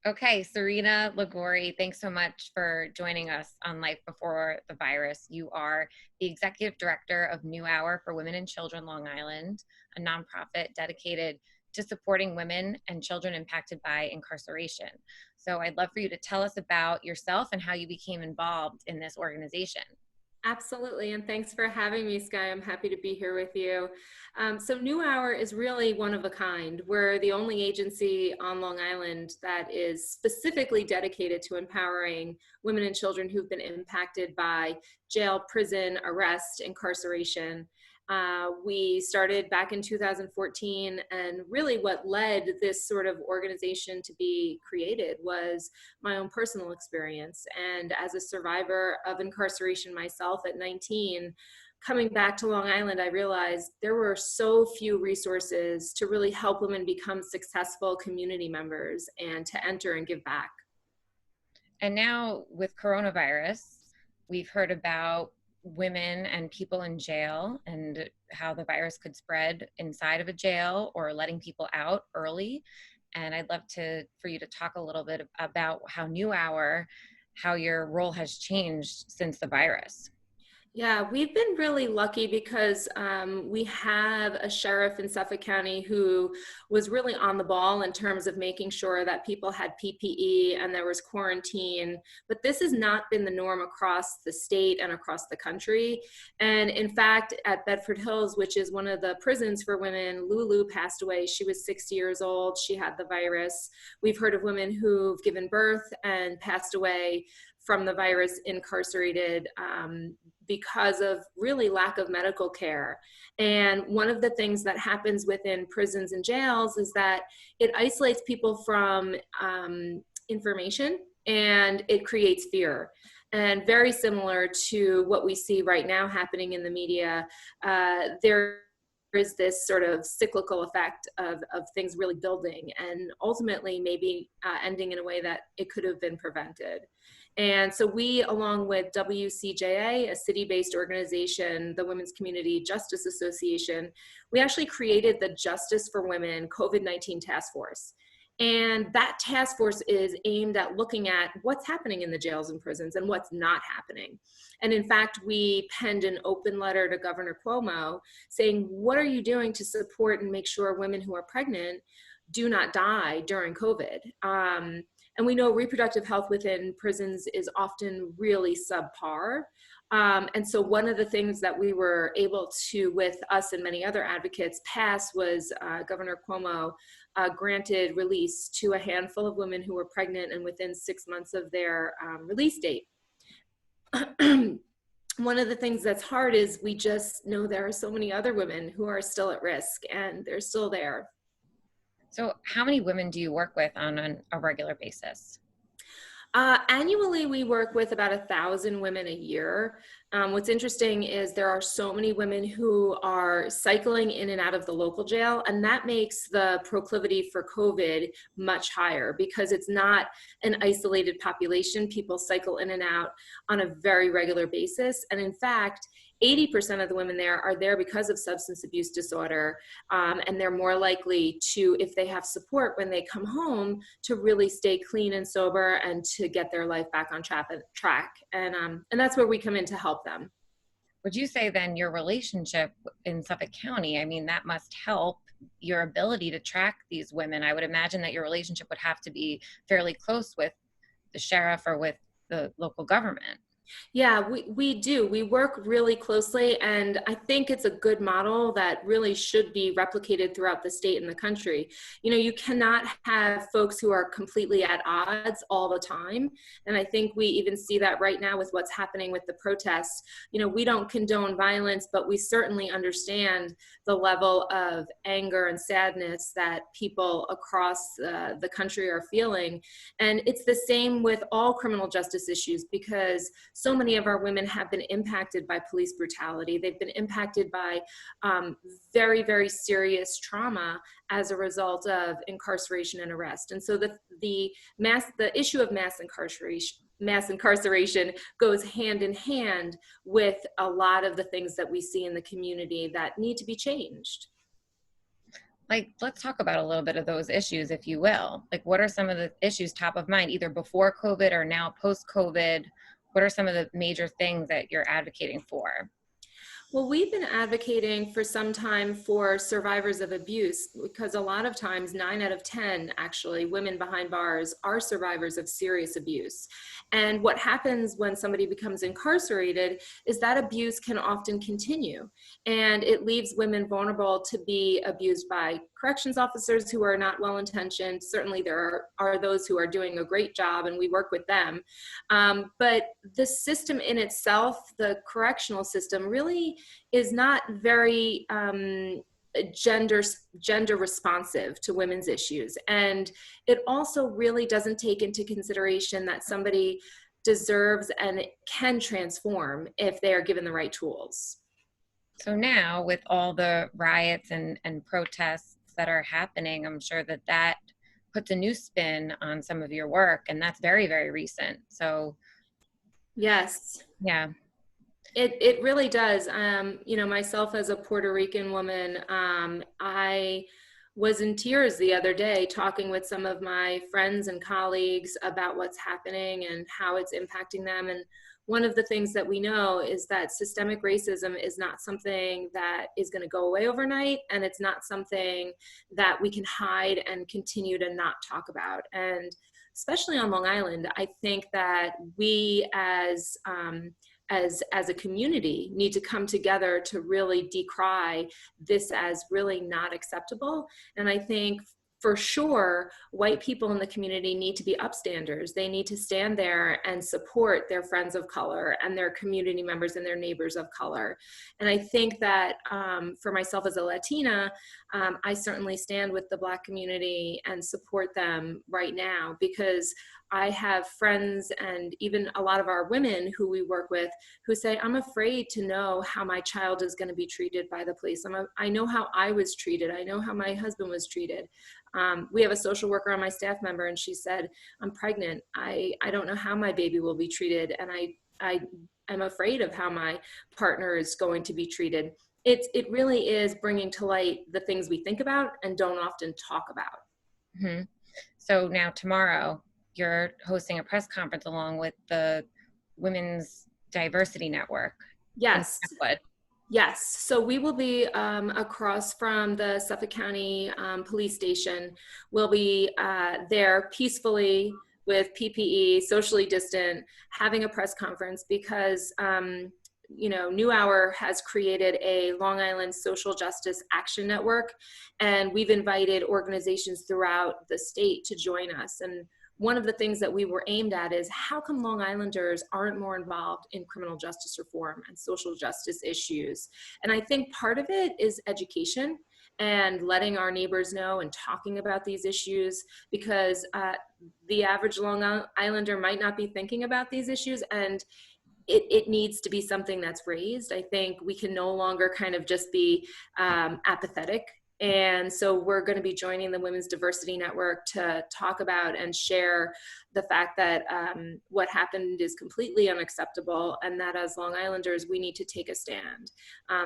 Okay, Serena Liguori, thanks so much for joining us on Life Before the Virus. You are the Executive Director of New Hour for Women and Children Long Island, a nonprofit dedicated to supporting women and children impacted by incarceration. So I'd love for you to tell us about yourself and how you became involved in this organization. Absolutely, and thanks for having me, Skye. I'm happy to be here with you. So New Hour is really one of a kind. We're the only agency on Long Island that is specifically dedicated to empowering women and children who've been impacted by jail, prison, arrest, incarceration. We started back in 2014, and really what led this sort of organization to be created was my own personal experience. And as a survivor of incarceration myself at 19, coming back to Long Island, I realized there were so few resources to really help women become successful community members and to enter and give back. And now with coronavirus, we've heard about women and people in jail and how the virus could spread inside of a jail or letting people out early. And I'd love for you to talk a little bit about how New Hour, how your role has changed since the virus. Yeah, we've been really lucky because we have a sheriff in Suffolk County who was really on the ball in terms of making sure that people had PPE and there was quarantine. But this has not been the norm across the state and across the country. And in fact, at Bedford Hills, which is one of the prisons for women, Lulu passed away. She was 60 years old. She had the virus. We've heard of women who've given birth and passed away from the virus, incarcerated because of really lack of medical care. And one of the things that happens within prisons and jails is that it isolates people from information, and it creates fear. And very similar to what we see right now happening in the media, there is this sort of cyclical effect of things really building and ultimately maybe ending in a way that it could have been prevented. And so we, along with WCJA, a city-based organization, the Women's Community Justice Association, we actually created the Justice for Women COVID-19 Task Force. And that task force is aimed at looking at what's happening in the jails and prisons and what's not happening. And in fact, we penned an open letter to Governor Cuomo saying, what are you doing to support and make sure women who are pregnant do not die during COVID? And we know reproductive health within prisons is often really subpar. And so one of the things that we were able to, with us and many other advocates, pass was Governor Cuomo granted release to a handful of women who were pregnant and within 6 months of their release date. One of the things that's hard is we just know there are so many other women who are still at risk, and they're still there. So how many women do you work with on a regular basis? Annually, we work with about 1,000 women a year. What's interesting is there are so many women who are cycling in and out of the local jail, and that makes the proclivity for COVID much higher because it's not an isolated population. People cycle in and out on a very regular basis. And in fact, 80% of the women there are there because of substance abuse disorder, and they're more likely to, if they have support when they come home, to really stay clean and sober and to get their life back on track. And that's where we come in to help them. Would you say then your relationship in Suffolk County, I mean, that must help your ability to track these women? I would imagine that your relationship would have to be fairly close with the sheriff or with the local government. Yeah, we do. We work really closely, and I think it's a good model that really should be replicated throughout the state and the country. You know, you cannot have folks who are completely at odds all the time, and I think we even see that right now with what's happening with the protests. You know, we don't condone violence, but we certainly understand the level of anger and sadness that people across the country are feeling. And it's the same with all criminal justice issues because so many of our women have been impacted by police brutality. They've been impacted by very, very serious trauma as a result of incarceration and arrest. And so the issue of mass incarceration goes hand in hand with a lot of the things that we see in the community that need to be changed. Like, let's talk about a little bit of those issues, if you will. Like, what are some of the issues top of mind, either before COVID or now post-COVID? What are some of the major things that you're advocating for? Well, we've been advocating for some time for survivors of abuse because a lot of times, 9 out of 10, actually, women behind bars are survivors of serious abuse. And what happens when somebody becomes incarcerated is that abuse can often continue. And it leaves women vulnerable to be abused by corrections officers who are not well intentioned. Certainly, there are those who are doing a great job, and we work with them. But the system in itself, the correctional system, really is not very gender gender responsive to women's issues, and it also really doesn't take into consideration that somebody deserves and can transform if they are given the right tools. So now, with all the riots and protests that are happening, I'm sure that that puts a new spin on some of your work, and that's very, very recent. So, Yes. yeah. It really does. Myself as a Puerto Rican woman, I was in tears the other day talking with some of my friends and colleagues about what's happening and how it's impacting them. And one of the things that we know is that systemic racism is not something that is going to go away overnight, and it's not something that we can hide and continue to not talk about. And especially on Long Island, I think that we as a community need to come together to really decry this as really not acceptable. And I think for sure, white people in the community need to be upstanders. They need to stand there and support their friends of color and their community members and their neighbors of color. And I think that for myself as a Latina, I certainly stand with the Black community and support them right now, because I have friends and even a lot of our women who we work with who say, I'm afraid to know how my child is going to be treated by the police. I know how I was treated. I know how my husband was treated. We have a social worker on my staff member, and she said, I'm pregnant. I don't know how my baby will be treated. And I'm afraid of how my partner is going to be treated. It really is bringing to light the things we think about and don't often talk about. Mm-hmm. So now tomorrow, you're hosting a press conference along with the Women's Diversity Network in Yes. Brentwood. Yes, so we will be across from the Suffolk County Police Station. We'll be there peacefully with PPE, socially distant, having a press conference because, New Hour has created a Long Island Social Justice Action Network, and we've invited organizations throughout the state to join us. And one of the things that we were aimed at is how come Long Islanders aren't more involved in criminal justice reform and social justice issues? And I think part of it is education and letting our neighbors know and talking about these issues, because the average Long Islander might not be thinking about these issues, and it needs to be something that's raised. I think we can no longer kind of just be apathetic. And so we're going to be joining the Women's Diversity Network to talk about and share the fact that what happened is completely unacceptable, and that as Long Islanders, we need to take a stand.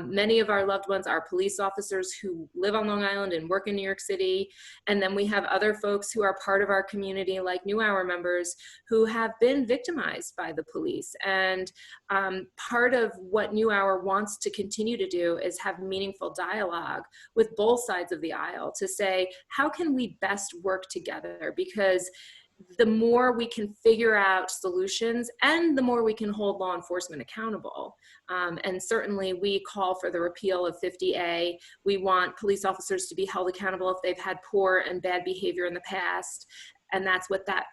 Many of our loved ones are police officers who live on Long Island and work in New York City. And then we have other folks who are part of our community, like New Hour members, who have been victimized by the police. And part of what New Hour wants to continue to do is have meaningful dialogue with both sides of the aisle to say, how can we best work together? Because the more we can figure out solutions and the more we can hold law enforcement accountable. And certainly we call for the repeal of 50A. We want police officers to be held accountable if they've had poor and bad behavior in the past. And that's what that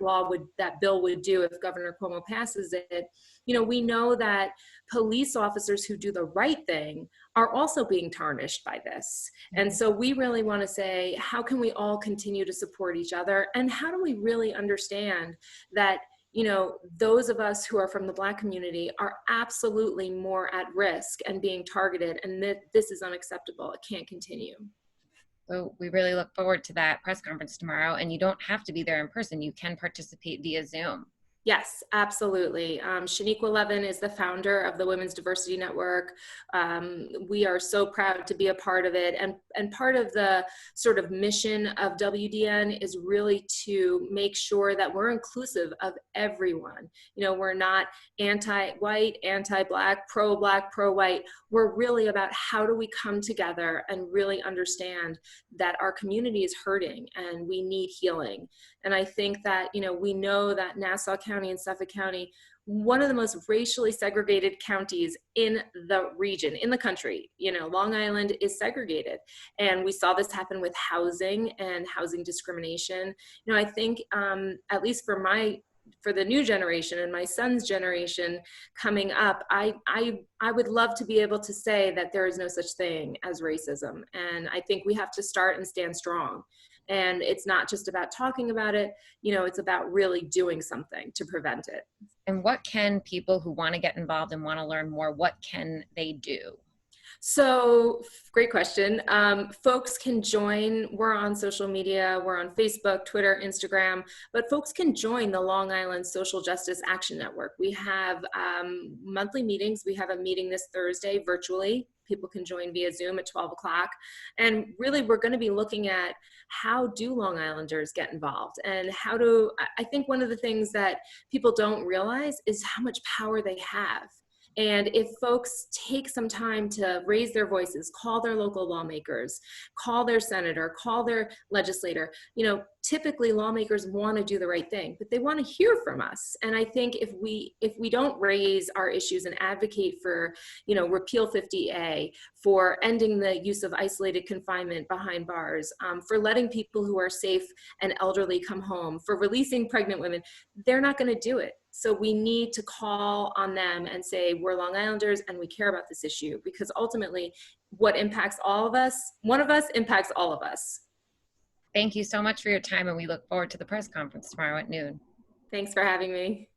bill would do if Governor Cuomo passes it. We know that police officers who do the right thing are also being tarnished by this. And so we really want to say, how can we all continue to support each other? And how do we really understand that, those of us who are from the Black community are absolutely more at risk and being targeted, and that this is unacceptable. It can't continue. So we really look forward to that press conference tomorrow. And you don't have to be there in person. You can participate via Zoom. Yes, absolutely. Shaniqua Levin is the founder of the Women's Diversity Network. We are so proud to be a part of it. And part of the sort of mission of WDN is really to make sure that we're inclusive of everyone. You know, we're not anti-white, anti-Black, pro-white. We're really about how do we come together and really understand that our community is hurting and we need healing. And I think that, you know, we know that Nassau County and Suffolk County, one of the most racially segregated counties in the region, in the country, you know, Long Island is segregated. And we saw this happen with housing and housing discrimination. You know, I think, at least for the new generation and my son's generation coming up, I would love to be able to say that there is no such thing as racism. And I think we have to start and stand strong. And it's not just about talking about it, you know, it's about really doing something to prevent it. And what can people who want to get involved and want to learn more, what can they do? So, great question. Folks can join. We're on social media. We're on Facebook, Twitter, Instagram. But folks can join the Long Island Social Justice Action Network. We have monthly meetings. We have a meeting this Thursday virtually. People can join via Zoom at 12 o'clock. And really, we're going to be looking at how do Long Islanders get involved, and I think one of the things that people don't realize is how much power they have. And if folks take some time to raise their voices, call their local lawmakers, call their senator, call their legislator, you know, typically lawmakers want to do the right thing, but they want to hear from us. And I think if we don't raise our issues and advocate for, you know, repeal 50A, for ending the use of isolated confinement behind bars, for letting people who are safe and elderly come home, for releasing pregnant women, they're not going to do it. So we need to call on them and say, we're Long Islanders and we care about this issue, because ultimately what impacts all of us, one of us impacts all of us. Thank you so much for your time, and we look forward to the press conference tomorrow at noon. Thanks for having me.